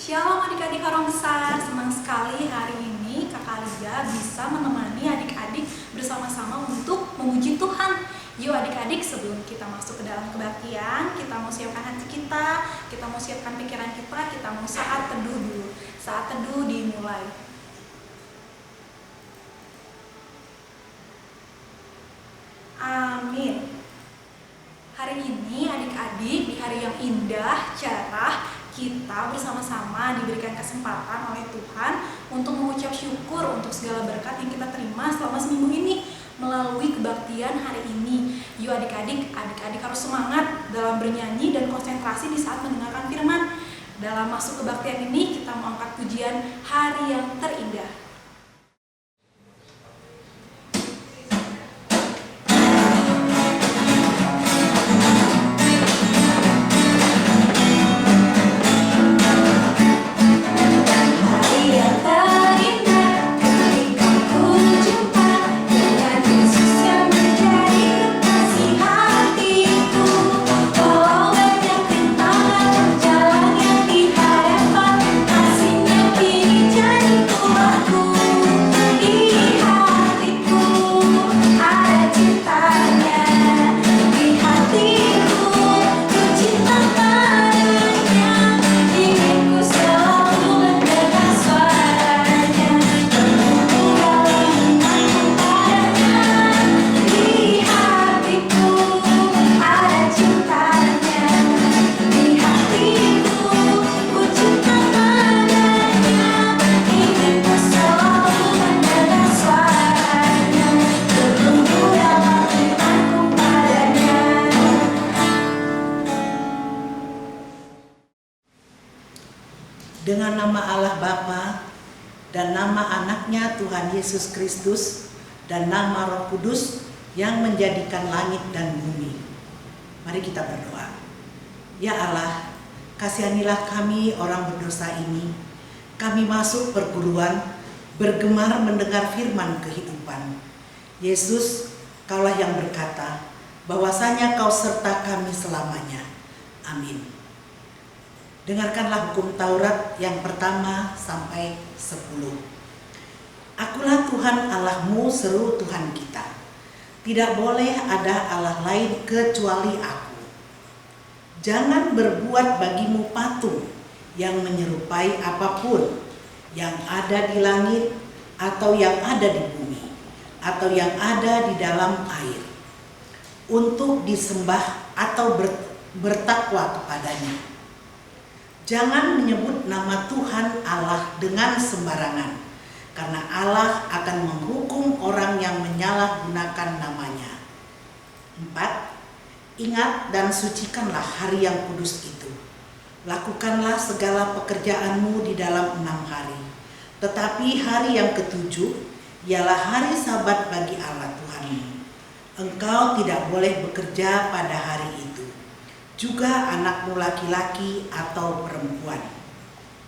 Shalom adik-adik orang besar, senang sekali hari ini Kakak Lia bisa menemani adik-adik bersama-sama untuk memuji Tuhan. Yuk adik-adik, sebelum kita masuk ke dalam kebaktian, kita mau siapkan hati kita mau siapkan pikiran kita mau saat teduh dulu. Saat teduh dimulai. Amin. Hari ini adik-adik, di hari yang indah, cerah, kita bersama-sama diberikan kesempatan oleh Tuhan untuk mengucap syukur untuk segala berkat yang kita terima selama seminggu ini melalui kebaktian hari ini. Yuk adik-adik harus semangat dalam bernyanyi dan konsentrasi di saat mendengarkan firman. Dalam masuk kebaktian ini kita mau angkat pujian hari yang terindah. Dengan nama Allah Bapa dan nama anaknya Tuhan Yesus Kristus dan nama Roh Kudus yang menjadikan langit dan bumi. Mari kita berdoa. Ya Allah, kasihanilah kami orang berdosa ini. Kami masuk perguruan, bergemar mendengar firman kehidupan. Yesus, Kaulah yang berkata, bahwasanya Kau serta kami selamanya. Amin. Dengarkanlah hukum Taurat yang pertama sampai 10. Akulah Tuhan Allahmu, seru Tuhan kita. Tidak boleh ada Allah lain kecuali Aku. Jangan berbuat bagimu patung yang menyerupai apapun yang ada di langit atau yang ada di bumi atau yang ada di dalam air untuk disembah atau bertakwa kepadanya. Jangan menyebut nama Tuhan Allah dengan sembarangan, karena Allah akan menghukum orang yang menyalahgunakan namanya. 4. Ingat dan sucikanlah hari yang kudus itu. Lakukanlah segala pekerjaanmu di dalam 6 hari. Tetapi hari yang ketujuh ialah hari Sabat bagi Allah Tuhanmu. Engkau tidak boleh bekerja pada hari itu. Juga anakmu laki-laki atau perempuan,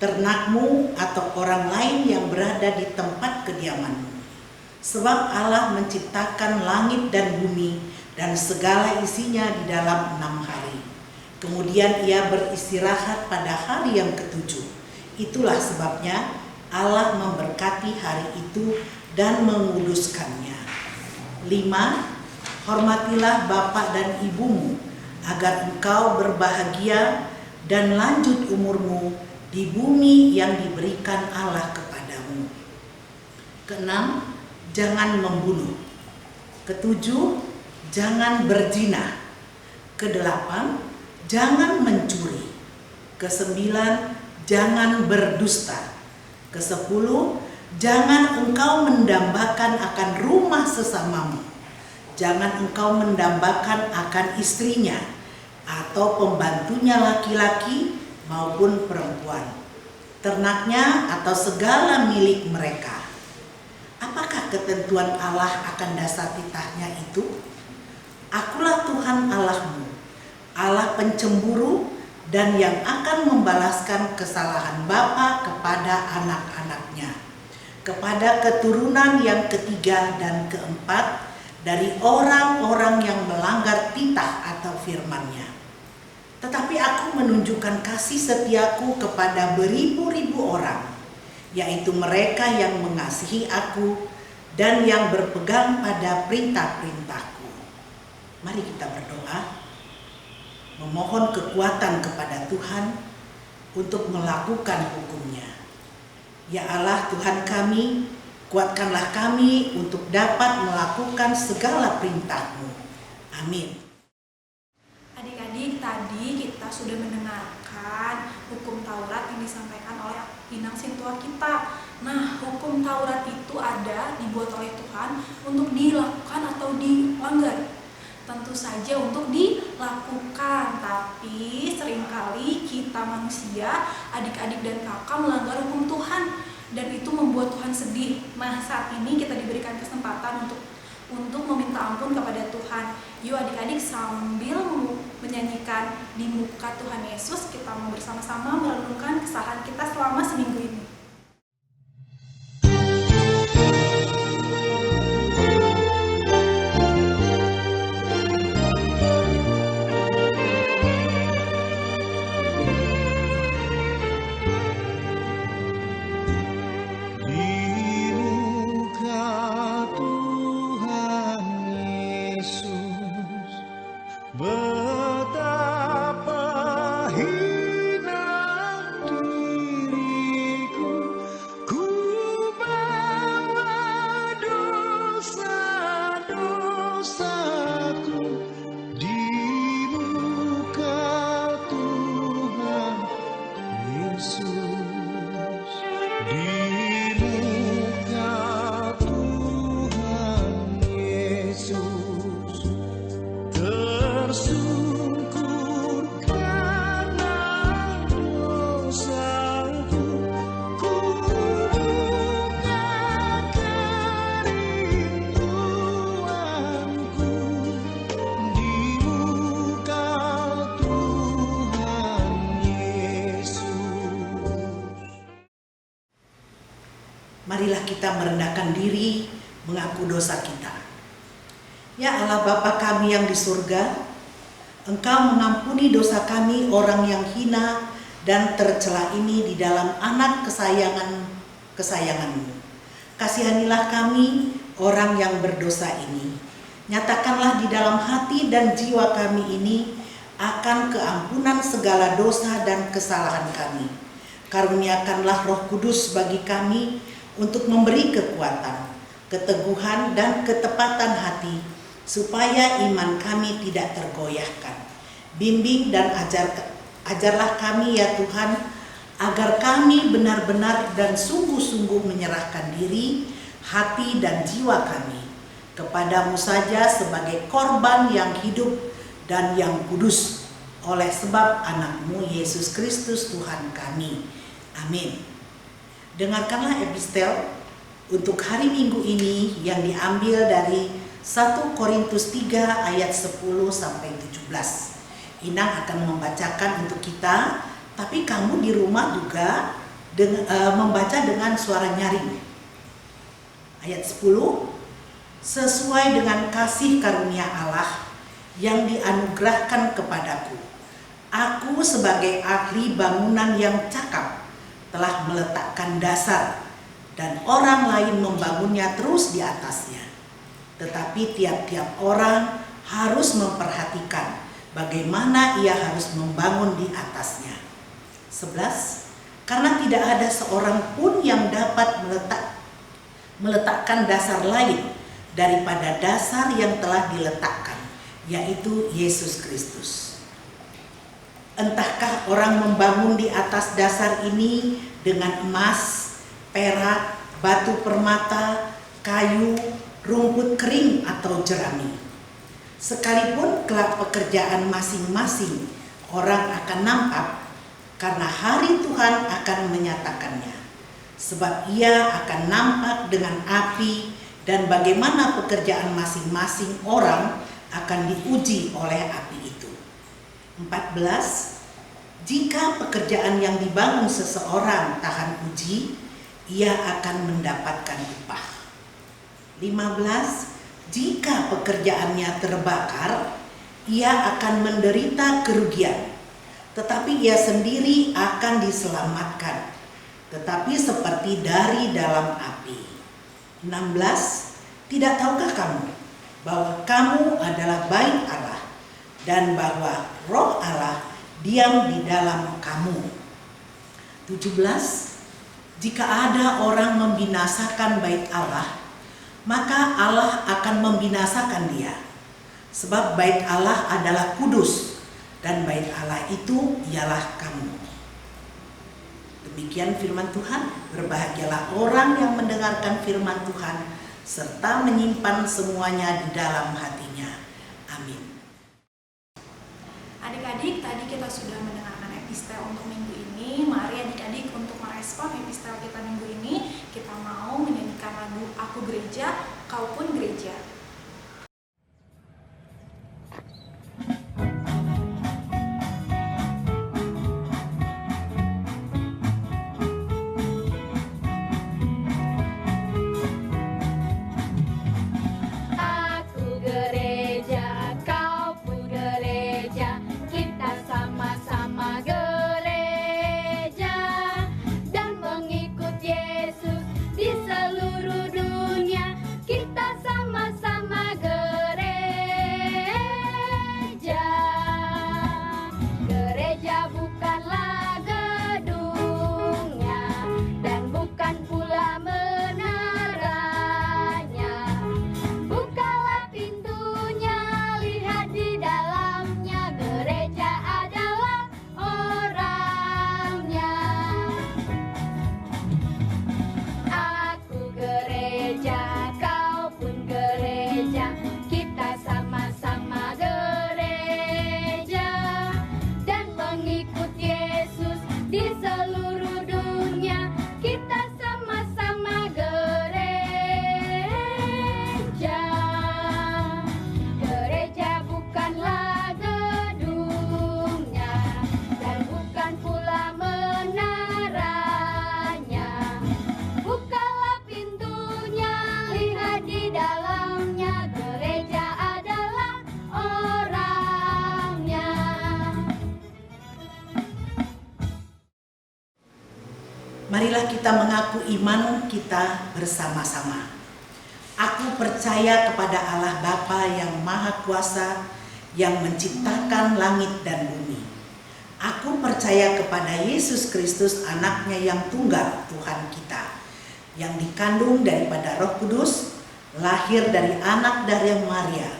ternakmu atau orang lain yang berada di tempat kediamanmu. Sebab Allah menciptakan langit dan bumi dan segala isinya di dalam 6 hari. Kemudian Ia beristirahat pada hari yang ketujuh. Itulah sebabnya Allah memberkati hari itu dan menguduskannya. 5. Hormatilah bapak dan ibumu, agar engkau berbahagia dan lanjut umurmu di bumi yang diberikan Allah kepadamu. 6. Jangan membunuh. 7. Jangan berzina. 8. Jangan mencuri. 9. Jangan berdusta. 10. Jangan engkau mendambakan akan rumah sesamamu. Jangan engkau mendambakan akan istrinya atau pembantunya laki-laki maupun perempuan, ternaknya atau segala milik mereka. Apakah ketentuan Allah akan dasar titahnya itu? Akulah Tuhan Allahmu, Allah pencemburu dan yang akan membalaskan kesalahan bapa kepada anak-anaknya, kepada keturunan yang ketiga dan keempat dari orang-orang yang melanggar titah atau firman-Nya. Tetapi aku menunjukkan kasih setiaku kepada beribu-ribu orang, yaitu mereka yang mengasihi aku dan yang berpegang pada perintah-perintahku. Mari kita berdoa, memohon kekuatan kepada Tuhan untuk melakukan hukum-Nya. Ya Allah Tuhan kami, kuatkanlah kami untuk dapat melakukan segala perintah-Mu. Amin. Adik-adik, tadi kita sudah mendengarkan hukum Taurat yang disampaikan oleh inang sintua kita. Nah, hukum Taurat itu dibuat oleh Tuhan untuk dilakukan atau dilanggar. Tentu saja untuk dilakukan, tapi seringkali kita manusia, adik-adik dan kakak melanggar hukum Tuhan, dan itu membuat Tuhan sedih. Nah, saat ini kita diberikan kesempatan untuk meminta ampun kepada Tuhan. Yuk adik-adik, sambil menyanyikan Di Muka Tuhan Yesus, kita mau bersama-sama merenungkan kesalahan kita selama seminggu ini. Marilah kita merendahkan diri, mengaku dosa kita. Ya Allah Bapa kami yang di surga, Engkau mengampuni dosa kami orang yang hina dan tercela ini di dalam anak kesayangan-Mu. Kasihanilah kami orang yang berdosa ini. Nyatakanlah di dalam hati dan jiwa kami ini akan keampunan segala dosa dan kesalahan kami. Karuniakanlah Roh Kudus bagi kami untuk memberi kekuatan, keteguhan, dan ketepatan hati, supaya iman kami tidak tergoyahkan. Bimbing dan ajarlah kami ya Tuhan, agar kami benar-benar dan sungguh-sungguh menyerahkan diri, hati, dan jiwa kami kepadamu saja sebagai korban yang hidup dan yang kudus, oleh sebab anak-Mu Yesus Kristus Tuhan kami. Amin. Dengarkanlah epistel untuk hari Minggu ini yang diambil dari 1 Korintus 3 ayat 10 sampai 17. Inang akan membacakan untuk kita, tapi kamu di rumah juga membaca dengan suara nyaring. Ayat 10, sesuai dengan kasih karunia Allah yang dianugerahkan kepadaku, aku sebagai ahli bangunan yang cakap telah meletakkan dasar, dan orang lain membangunnya terus di atasnya. Tetapi tiap-tiap orang harus memperhatikan bagaimana ia harus membangun di atasnya. 11. Karena tidak ada seorang pun yang dapat meletakkan dasar lain daripada dasar yang telah diletakkan, yaitu Yesus Kristus. Entahkah orang membangun di atas dasar ini dengan emas, perak, batu permata, kayu, rumput kering, atau jerami. Sekalipun kelak pekerjaan masing-masing orang akan nampak, karena hari Tuhan akan menyatakannya. Sebab ia akan nampak dengan api, dan bagaimana pekerjaan masing-masing orang akan diuji oleh api itu. 14. Jika pekerjaan yang dibangun seseorang tahan uji, ia akan mendapatkan upah. 15. Jika pekerjaannya terbakar, ia akan menderita kerugian, tetapi ia sendiri akan diselamatkan, tetapi seperti dari dalam api. 16. Tidak tahukah kamu bahwa kamu adalah bait Allah dan bahwa Roh Allah diam di dalam kamu? 17. Jika ada orang membinasakan bait Allah, maka Allah akan membinasakan dia. Sebab bait Allah adalah kudus, dan bait Allah itu ialah kamu. Demikian firman Tuhan. Berbahagialah orang yang mendengarkan firman Tuhan serta menyimpan semuanya di dalam hatinya. Amin. Adik-adik, tadi kita sudah mendengarkan epistel untuk minggu ini. Mari adik-adik untuk merespon epistel kita minggu ini, kita mau menyanyikan lagu Aku Gereja, Kau Pun Gereja. Marilah kita mengaku iman kita bersama-sama. Aku percaya kepada Allah Bapa yang Maha Kuasa, yang menciptakan langit dan bumi. Aku percaya kepada Yesus Kristus, anaknya yang tunggal, Tuhan kita, yang dikandung daripada Roh Kudus, lahir dari anak dari Maria,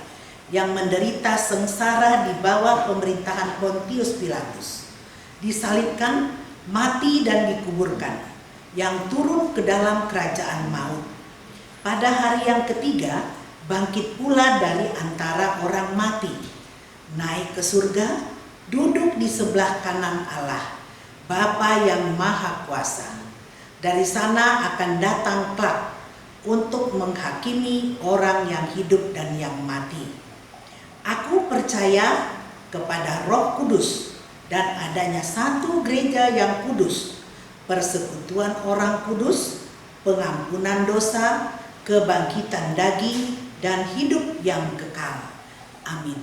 yang menderita sengsara di bawah pemerintahan Pontius Pilatus, disalibkan, mati dan dikuburkan, yang turun ke dalam kerajaan maut. Pada hari yang ketiga, bangkit pula dari antara orang mati, naik ke surga, duduk di sebelah kanan Allah, Bapa yang Maha Kuasa. Dari sana akan datang kelak untuk menghakimi orang yang hidup dan yang mati. Aku percaya kepada Roh Kudus dan adanya satu gereja yang kudus, persekutuan orang kudus, pengampunan dosa, kebangkitan daging, dan hidup yang kekal. Amin.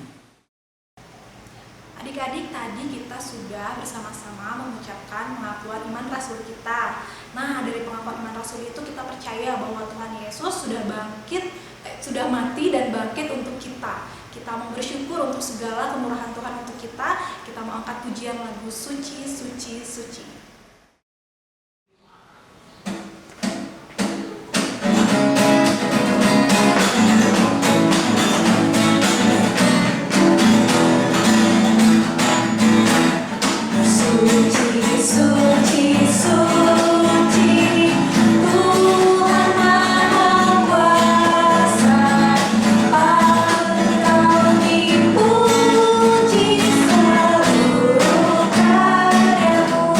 Adik-adik, tadi kita sudah bersama-sama mengucapkan pengakuan iman rasul kita. Nah, dari pengakuan iman rasul itu kita percaya bahwa Tuhan Yesus sudah mati dan bangkit untuk kita. Kita mau bersyukur untuk segala kemurahan Tuhan untuk kita. Kita mau angkat pujian lagu Suci, Suci, Suci. Puji selalu karyamu.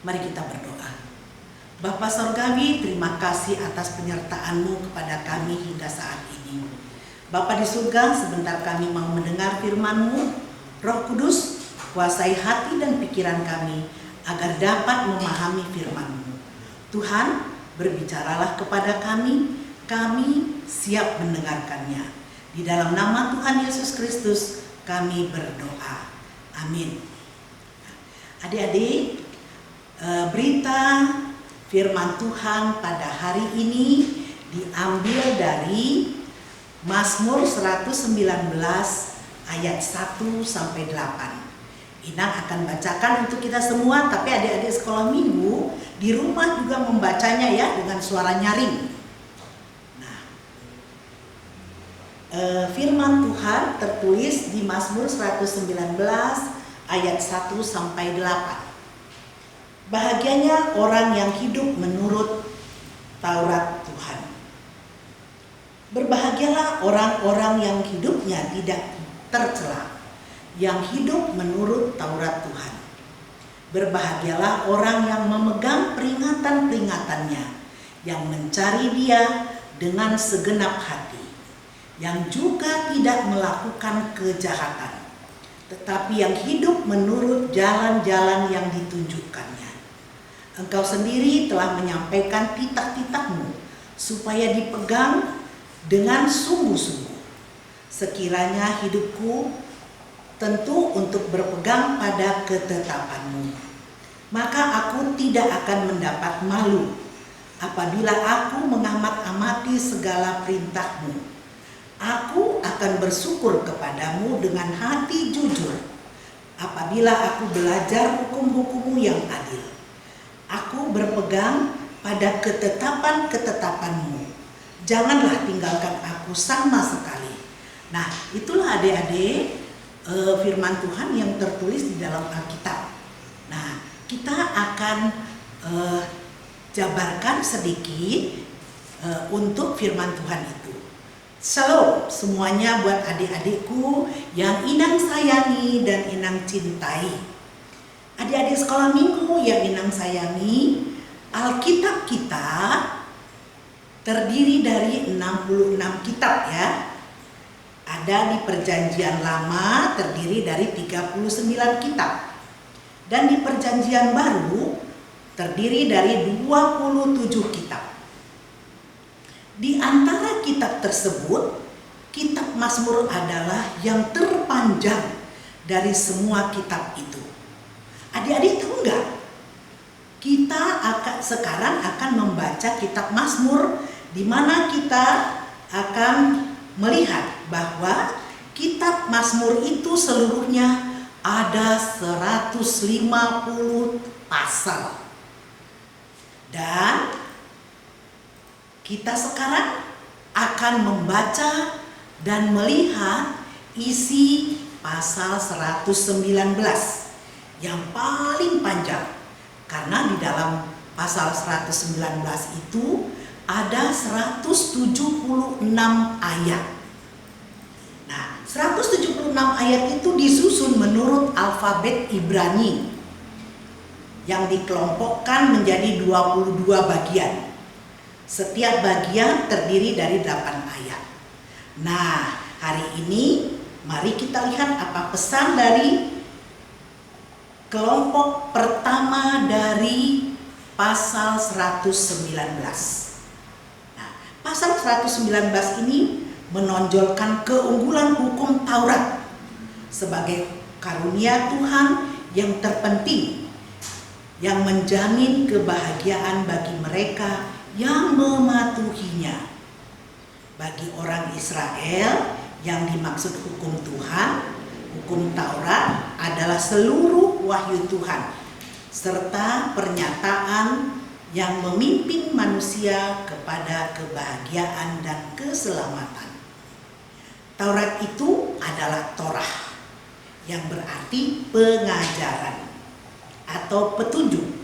Mari kita berdoa. Bapa Sorgawi, terima kasih atas penyertaan-Mu kepada kami hingga saat ini. Bapa di surga, sebentar kami mau mendengar firman-Mu. Roh Kudus, kuasai hati dan pikiran kami agar dapat memahami firman-Mu. Tuhan, berbicaralah kepada kami siap mendengarkannya. Di dalam nama Tuhan Yesus Kristus kami berdoa. Amin. Adik-adik, berita firman Tuhan pada hari ini diambil dari Mazmur 119 ayat 1 sampai 8. Inang akan bacakan untuk kita semua, tapi adik-adik sekolah minggu di rumah juga membacanya ya dengan suara nyaring. Nah, firman Tuhan tertulis di Mazmur 119 ayat 1 sampai 8. Bahagianya orang yang hidup menurut Taurat Tuhan. Berbahagialah orang-orang yang hidupnya tidak tercela, yang hidup menurut Taurat Tuhan. Berbahagialah orang yang memegang peringatan-peringatannya, yang mencari Dia dengan segenap hati, yang juga tidak melakukan kejahatan, tetapi yang hidup menurut jalan-jalan yang ditunjukkannya. Engkau sendiri telah menyampaikan titah-titah-Mu supaya dipegang dengan sungguh-sungguh. Sekiranya hidupku tentu untuk berpegang pada ketetapan-Mu, maka aku tidak akan mendapat malu apabila aku mengamat-amati segala perintah-Mu. Aku akan bersyukur kepadamu dengan hati jujur apabila aku belajar hukum-hukum-Mu yang adil. Aku berpegang pada ketetapan-ketetapan-Mu. Janganlah tinggalkan aku sama sekali. Nah, itulah adik-adik firman Tuhan yang tertulis di dalam Alkitab. Nah, kita akan jabarkan sedikit untuk firman Tuhan itu. Shalom semuanya buat adik-adikku yang Inang sayangi dan Inang cintai. Adik-adik sekolah minggu yang Inang sayangi, Alkitab kita terdiri dari 66 kitab ya. Ada di Perjanjian Lama terdiri dari 39 kitab. Dan di Perjanjian Baru terdiri dari 27 kitab. Di antara kitab tersebut, kitab Mazmur adalah yang terpanjang dari semua kitab itu. Adik-adik tahu nggak? Kita sekarang akan membaca kitab Mazmur, di mana kita akan melihat bahwa kitab Mazmur itu seluruhnya ada 150 pasal. Dan kita sekarang akan membaca dan melihat isi pasal 119 yang paling panjang, karena di dalam pasal 119 itu ada 176 ayat. Nah, 176 ayat itu disusun menurut alfabet Ibrani yang dikelompokkan menjadi 22 bagian. Setiap bagian terdiri dari 8 ayat. Nah, hari ini mari kita lihat apa pesan dari kelompok pertama dari pasal 119. Nah, pasal 119 ini menonjolkan keunggulan hukum Taurat sebagai karunia Tuhan yang terpenting, yang menjamin kebahagiaan bagi mereka yang mematuhinya. Bagi orang Israel yang dimaksud hukum Tuhan, hukum Taurat adalah seluruh wahyu Tuhan serta pernyataan yang memimpin manusia kepada kebahagiaan dan keselamatan. Taurat itu adalah Torah, yang berarti pengajaran atau petunjuk.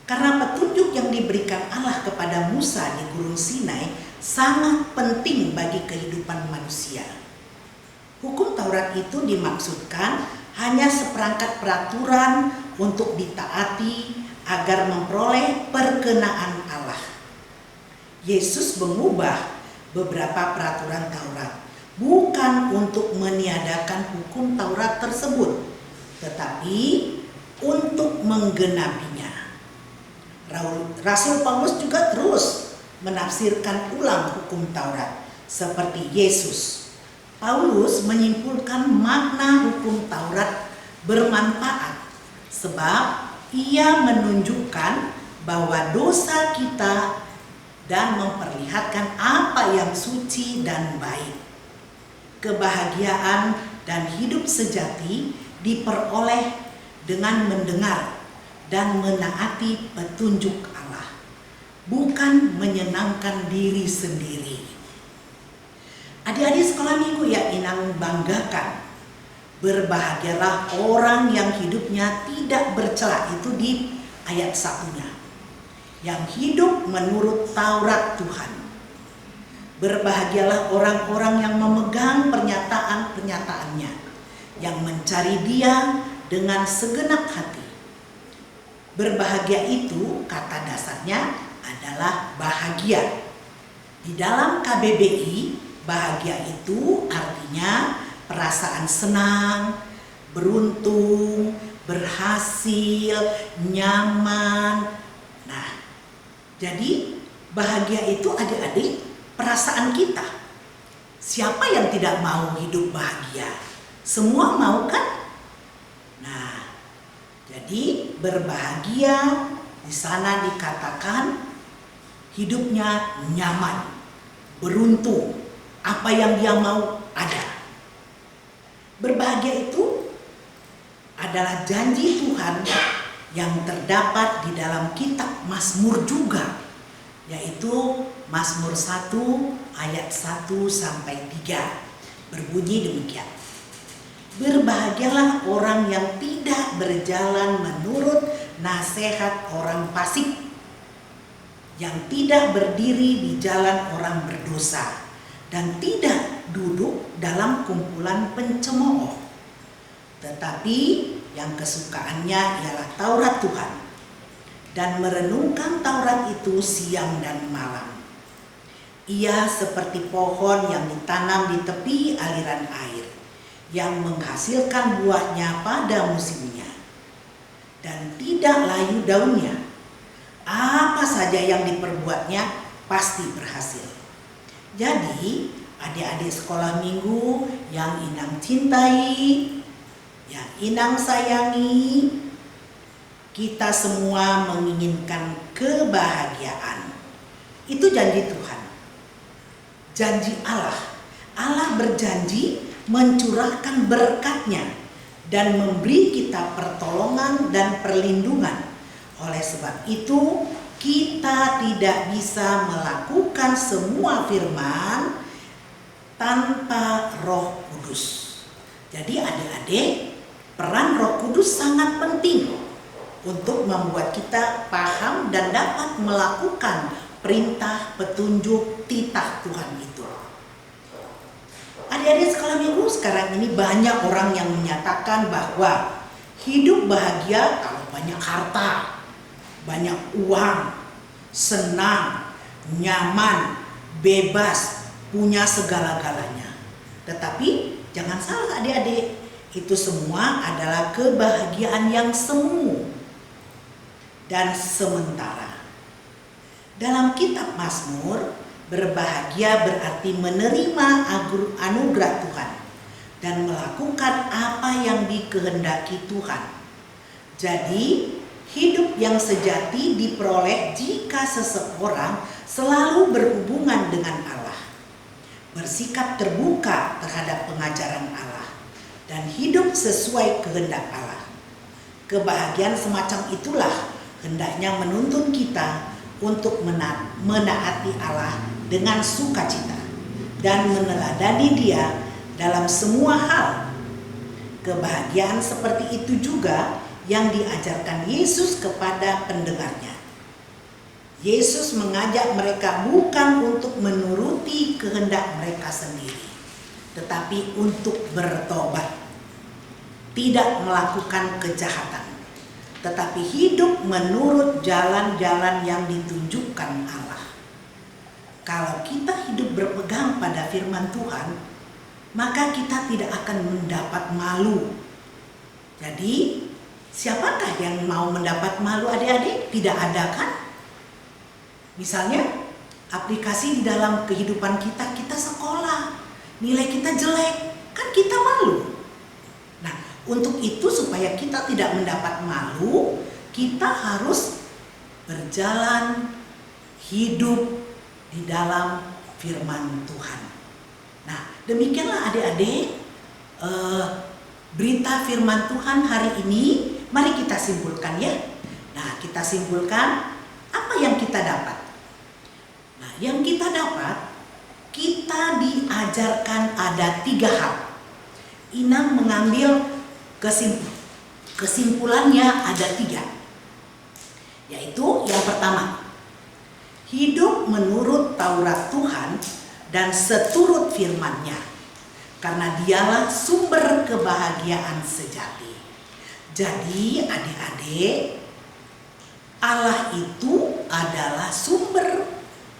Karena petunjuk yang diberikan Allah kepada Musa di Gunung Sinai sangat penting bagi kehidupan manusia. Hukum Taurat itu dimaksudkan hanya seperangkat peraturan untuk ditaati agar memperoleh perkenaan Allah. Yesus mengubah beberapa peraturan Taurat, bukan untuk meniadakan hukum Taurat tersebut, tetapi untuk menggenapinya. Rasul Paulus juga terus menafsirkan ulang hukum Taurat seperti Yesus. Paulus menyimpulkan makna hukum Taurat bermanfaat sebab ia menunjukkan bahwa dosa kita dan memperlihatkan apa yang suci dan baik. Kebahagiaan dan hidup sejati diperoleh dengan mendengar dan menaati petunjuk Allah, bukan menyenangkan diri sendiri. Adik-adik sekolah minggu yang Inang banggakan, berbahagialah orang yang hidupnya tidak bercela, itu di ayat 1-nya. Yang hidup menurut Taurat Tuhan. Berbahagialah orang-orang yang memegang pernyataan-pernyataannya, yang mencari Dia dengan segenap hati. Berbahagia itu kata dasarnya adalah bahagia. Di dalam KBBI, bahagia itu artinya perasaan senang, beruntung, berhasil, nyaman. Nah, jadi bahagia itu adik-adik perasaan kita. Siapa yang tidak mau hidup bahagia? Semua mau kan? Nah, jadi berbahagia di sana dikatakan hidupnya nyaman, beruntung, apa yang dia mau ada. Berbahagia itu adalah janji Tuhan yang terdapat di dalam kitab Mazmur juga, yaitu Mazmur 1 ayat 1 sampai 3, berbunyi demikian. Berbahagialah orang yang tidak berjalan menurut nasihat orang fasik, yang tidak berdiri di jalan orang berdosa, dan tidak duduk dalam kumpulan pencemooh, tetapi yang kesukaannya ialah Taurat Tuhan, dan merenungkan Taurat itu siang dan malam. Ia seperti pohon yang ditanam di tepi aliran air, yang menghasilkan buahnya pada musimnya, dan tidak layu daunnya. Apa saja yang diperbuatnya pasti berhasil. Jadi adik-adik sekolah minggu yang Inang cintai, yang Inang sayangi, kita semua menginginkan kebahagiaan. Itu janji Tuhan, janji Allah. Allah berjanji mencurahkan berkat-Nya dan memberi kita pertolongan dan perlindungan. Oleh sebab itu, kita tidak bisa melakukan semua firman tanpa Roh Kudus. Jadi adik-adik, peran Roh Kudus sangat penting untuk membuat kita paham dan dapat melakukan perintah, petunjuk, titah Tuhan itu. Adik-adik sekolah minggu, sekarang ini banyak orang yang menyatakan bahwa hidup bahagia kalau banyak harta, banyak uang, senang, nyaman, bebas, punya segala-galanya. Tetapi jangan salah adik-adik, itu semua adalah kebahagiaan yang semu dan sementara. Dalam kitab Mazmur, berbahagia berarti menerima anugerah Tuhan dan melakukan apa yang dikehendaki Tuhan. Jadi, hidup yang sejati diperoleh jika seseorang selalu berhubungan dengan Allah, bersikap terbuka terhadap pengajaran Allah, dan hidup sesuai kehendak Allah. Kebahagiaan semacam itulah hendaknya menuntun kita untuk menaati Allah dengan sukacita dan meneladani Dia dalam semua hal. Kebahagiaan seperti itu juga yang diajarkan Yesus kepada pendengarnya. Yesus mengajak mereka bukan untuk menuruti kehendak mereka sendiri, tetapi untuk bertobat, tidak melakukan kejahatan, tetapi hidup menurut jalan-jalan yang ditunjukkan Allah. Kalau kita hidup berpegang pada firman Tuhan, maka kita tidak akan mendapat malu. Jadi, siapakah yang mau mendapat malu adik-adik? Tidak ada kan? Misalnya, aplikasi di dalam kehidupan kita, kita sekolah, nilai kita jelek, kan kita malu. Nah, untuk itu supaya kita tidak mendapat malu, kita harus berjalan hidup di dalam firman Tuhan. Nah, demikianlah adik-adik berita firman Tuhan hari ini. Mari kita simpulkan ya. Nah, kita simpulkan apa yang kita dapat. Nah, yang kita dapat, kita diajarkan ada 3 hal. Inang mengambil kesimpulannya ada 3. Yaitu yang pertama, hidup menurut Taurat Tuhan dan seturut firman-Nya, karena dialah sumber kebahagiaan sejati. Jadi adik-adik, Allah itu adalah sumber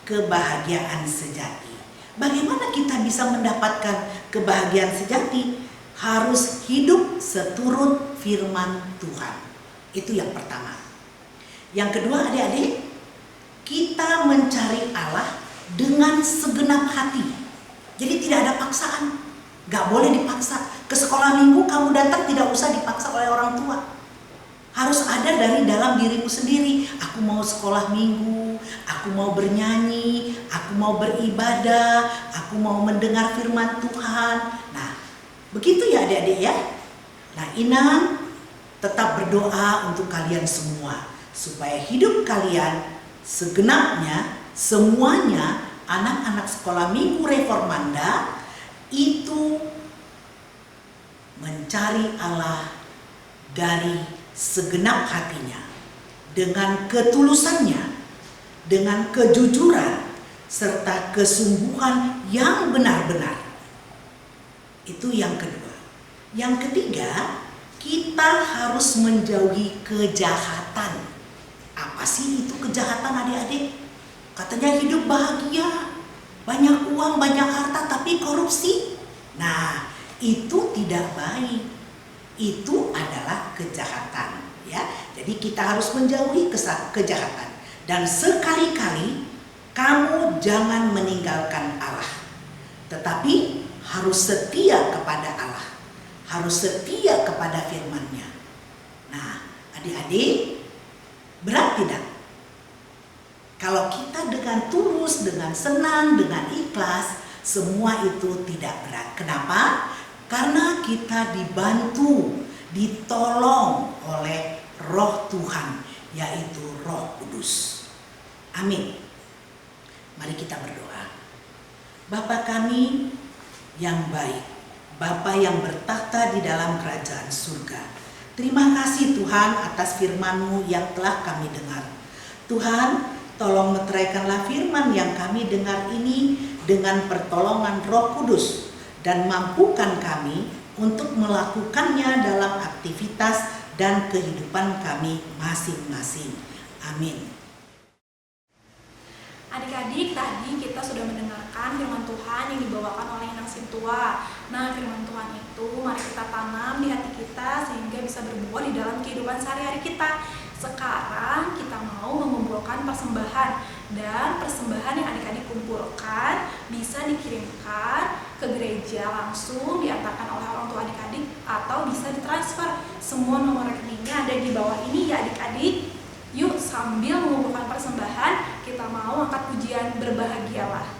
kebahagiaan sejati. Bagaimana kita bisa mendapatkan kebahagiaan sejati? Harus hidup seturut firman Tuhan. Itu yang pertama. Yang kedua adik-adik, kita mencari Allah dengan segenap hati. Jadi tidak ada paksaan. Gak boleh dipaksa. Ke sekolah minggu kamu datang tidak usah dipaksa oleh orang tua. Harus ada dari dalam dirimu sendiri. Aku mau sekolah minggu, aku mau bernyanyi, aku mau beribadah, aku mau mendengar firman Tuhan. Nah, begitu ya adik-adik ya. Nah, Inang tetap berdoa untuk kalian semua, supaya hidup kalian segenapnya, semuanya anak-anak sekolah minggu Reformanda itu mencari Allah dari segenap hatinya, dengan ketulusannya, dengan kejujuran, serta kesungguhan yang benar-benar. Itu yang kedua. Yang ketiga, kita harus menjauhi kejahatan. Apa sih itu kejahatan adik-adik? Katanya hidup bahagia, banyak uang, banyak harta, tapi korupsi. Nah, itu tidak baik. Itu adalah kejahatan, ya. Jadi kita harus menjauhi kejahatan. Dan sekali-kali kamu jangan meninggalkan Allah, tetapi harus setia kepada Allah, harus setia kepada firman-Nya. Nah, adik-adik, berat tidak? Kalau kita dengan tulus, dengan senang, dengan ikhlas, semua itu tidak berat. Kenapa? Karena kita dibantu, ditolong oleh Roh Tuhan, yaitu Roh Kudus. Amin. Mari kita berdoa. Bapa kami yang baik, Bapa yang bertahta di dalam kerajaan surga, terima kasih Tuhan atas firman-Mu yang telah kami dengar. Tuhan, tolong meteraikanlah firman yang kami dengar ini dengan pertolongan Roh Kudus, dan mampukan kami untuk melakukannya dalam aktivitas dan kehidupan kami masing-masing. Amin. Adik-adik, tadi kita sudah mendengarkan firman Tuhan yang dibawakan oleh Inang Sintua. Nah, firman Tuhan itu mari kita tanam di hati kita sehingga bisa berbuah di dalam kehidupan sehari-hari kita. Sekarang kita mau mengumpulkan persembahan, dan persembahan yang adik-adik kumpulkan bisa dikirimkan ke gereja langsung, diantarkan oleh orang tua adik-adik, atau bisa ditransfer. Semua nomor rekeningnya ada di bawah ini ya adik-adik. Yuk, sambil mengumpulkan persembahan, kita mau angkat pujian Berbahagialah.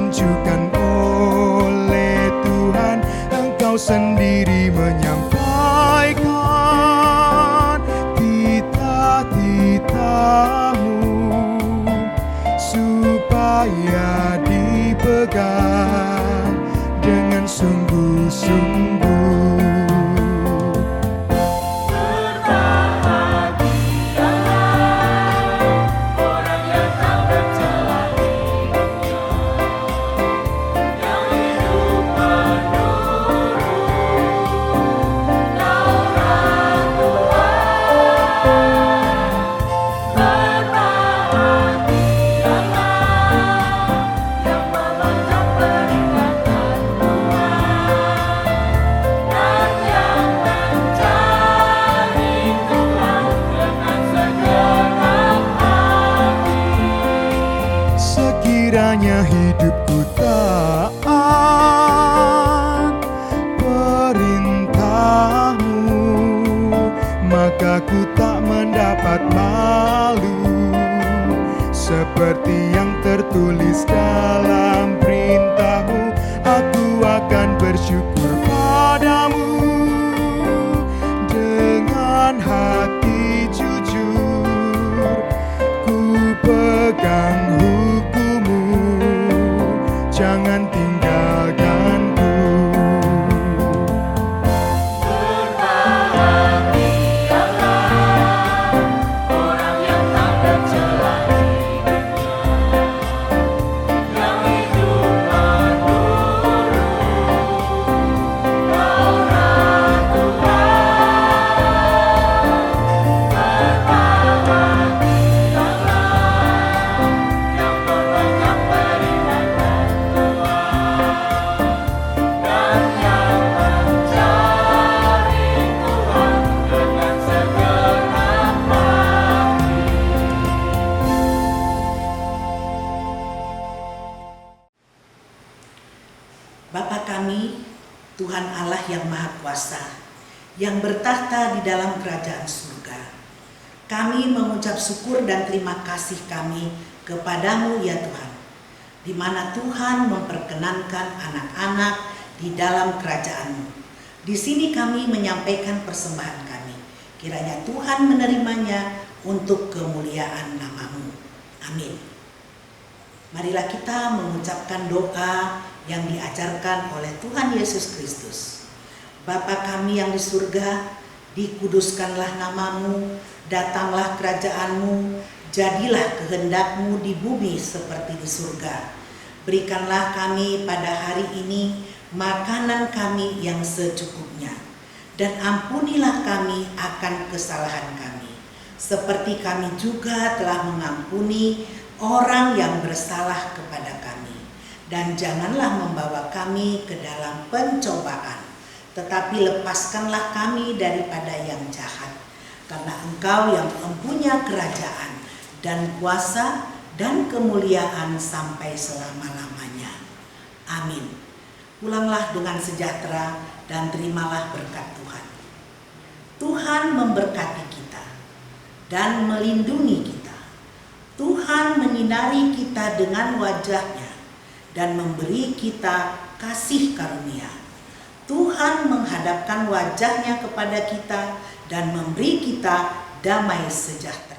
ditunjukkan oleh Tuhan. Engkau sendiri menyampaikan titah-titahmu supaya dipegang dengan sungguh-sungguh. Sekiranya hidupku taat perintahmu, maka ku tak mendapat malu. Seperti yang tertulis dalam perintahmu, aku akan bersyukur padamu dengan hati jujur. Ku pegang hukum-Mu, jangan tinggalkanku. Berbahagialah orang yang tak tercela hidupnya, yang hidup menurut Taurat Tuhan. Berbahagialah yang memegang peringatan Tuhan dan yang mencari Tuhan dengan segenap hati. Bapa kami, Tuhan Allah yang Maha Kuasa, yang bertahta di dalam kerajaan surga, kami mengucap syukur dan terima kasih kami kepadamu ya Tuhan, di mana Tuhan memperkenankan anak-anak di dalam kerajaan-Mu. Di sini kami menyampaikan persembahan kami, kiranya Tuhan menerimanya untuk kemuliaan nama-Mu. Amin. Marilah kita mengucapkan doa yang diajarkan oleh Tuhan Yesus Kristus. Bapa kami yang di surga, dikuduskanlah nama-Mu, datanglah kerajaan-Mu, jadilah kehendak-Mu di bumi seperti di surga. Berikanlah kami pada hari ini makanan kami yang secukupnya, dan ampunilah kami akan kesalahan kami, seperti kami juga telah mengampuni orang yang bersalah kepada kami. Dan janganlah membawa kami ke dalam pencobaan, tetapi lepaskanlah kami daripada yang jahat. Karena Engkau yang mempunyai kerajaan dan kuasa dan kemuliaan sampai selama-lamanya. Amin. Pulanglah dengan sejahtera dan terimalah berkat Tuhan. Tuhan memberkati kita dan melindungi kita. Tuhan menyinari kita dengan wajah-Nya dan memberi kita kasih karunia. Tuhan menghadapkan wajah-Nya kepada kita dan memberi kita damai sejahtera.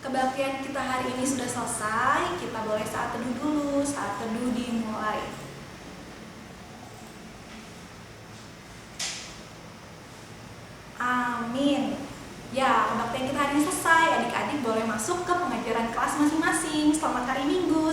Kebaktian kita hari ini sudah selesai. Kita boleh saat teduh dulu. Saat teduh dimulai. Amin. Ya, kebaktian kita hari ini selesai. Adik-adik boleh masuk ke pengajaran kelas masing-masing. Selamat hari Minggu.